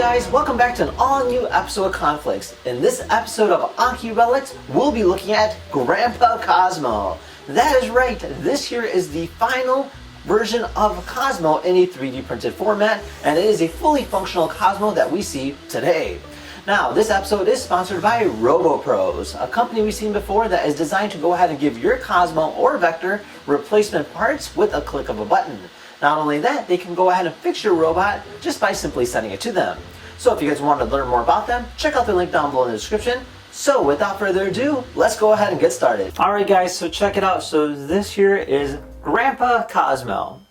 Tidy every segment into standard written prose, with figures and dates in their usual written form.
guys, welcome back to an all-new episode of Conflicts. In this episode of Anki Relics, we'll be looking at Grandpa Cozmo. That is right, this here is the final version of Cozmo in a 3D printed format, and it is a fully functional Cozmo that we see today. Now, this episode is sponsored by RoboPros, a company we've seen before that is designed to go ahead and give your Cozmo or Vector replacement parts with a click of a button. Not only that, they can go ahead and fix your robot just by simply sending it to them. So if you guys want to learn more about them, check out the link down below in the description. So without further ado, let's go ahead and get started. Alright guys, so check it out. So this here is Grandpa Cozmo.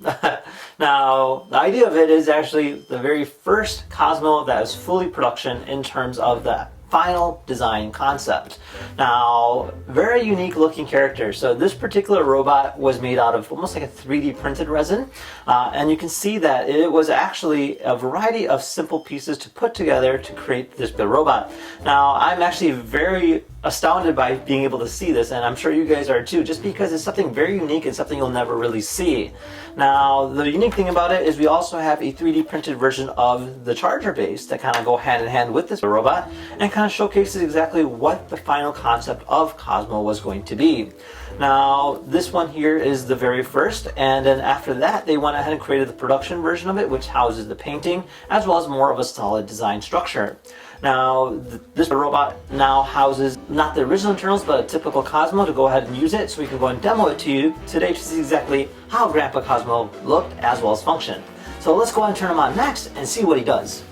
Now, the idea of it is actually the very first Cozmo that is fully production in terms of the final design concept. Now, very unique looking character. So this particular robot was made out of almost like a 3D printed resin, and you can see that it was actually a variety of simple pieces to put together to create this robot. Now, I'm actually very astounded by being able to see this, and I'm sure you guys are too, just because it's something very unique and something you'll never really see. Now, the unique thing about it is we also have a 3D printed version of the charger base that kind of go hand in hand with this robot and kind of showcases exactly what the final concept of Cozmo was going to be. Now, this one here is the very first, and then after that they went ahead and created the production version of it, which houses the painting as well as more of a solid design structure. Now, this robot now houses not the original internals, but a typical Cozmo to go ahead and use it, so we can go and demo it to you today to see exactly how Grandpa Cozmo looked as well as functioned. So let's go ahead and turn him on next and see what he does.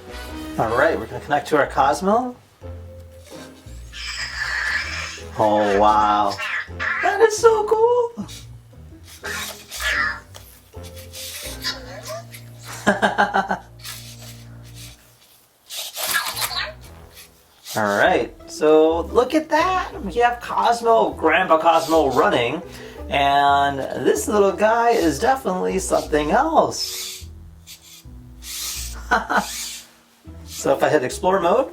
Alright, we're going to connect to our Cozmo. Oh wow, that is so cool! Alright, so look at that! We have Grandpa Cozmo running, and this little guy is definitely something else. So if I hit explore mode,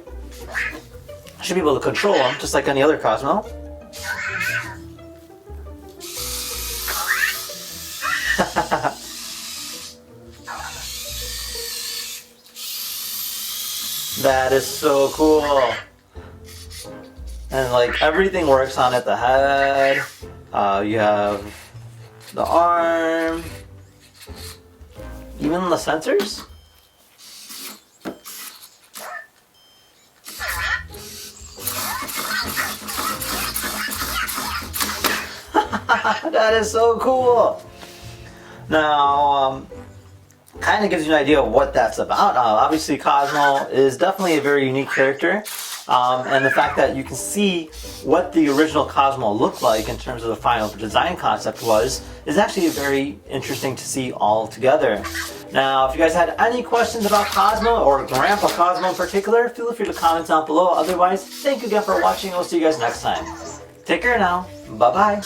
I should be able to control him just like any other Cozmo. That is so cool. And like everything works on it. The head, you have the arm, even the sensors. That is so cool. Now, kind of gives you an idea of what that's about. Obviously, Cozmo is definitely a very unique character, and the fact that you can see what the original Cozmo looked like in terms of the final design concept is actually very interesting to see all together. Now, if you guys had any questions about Cozmo or Grandpa Cozmo in particular, feel free to comment down below. Otherwise, thank you again for watching. I'll see you guys next time. Take care now. Bye-bye.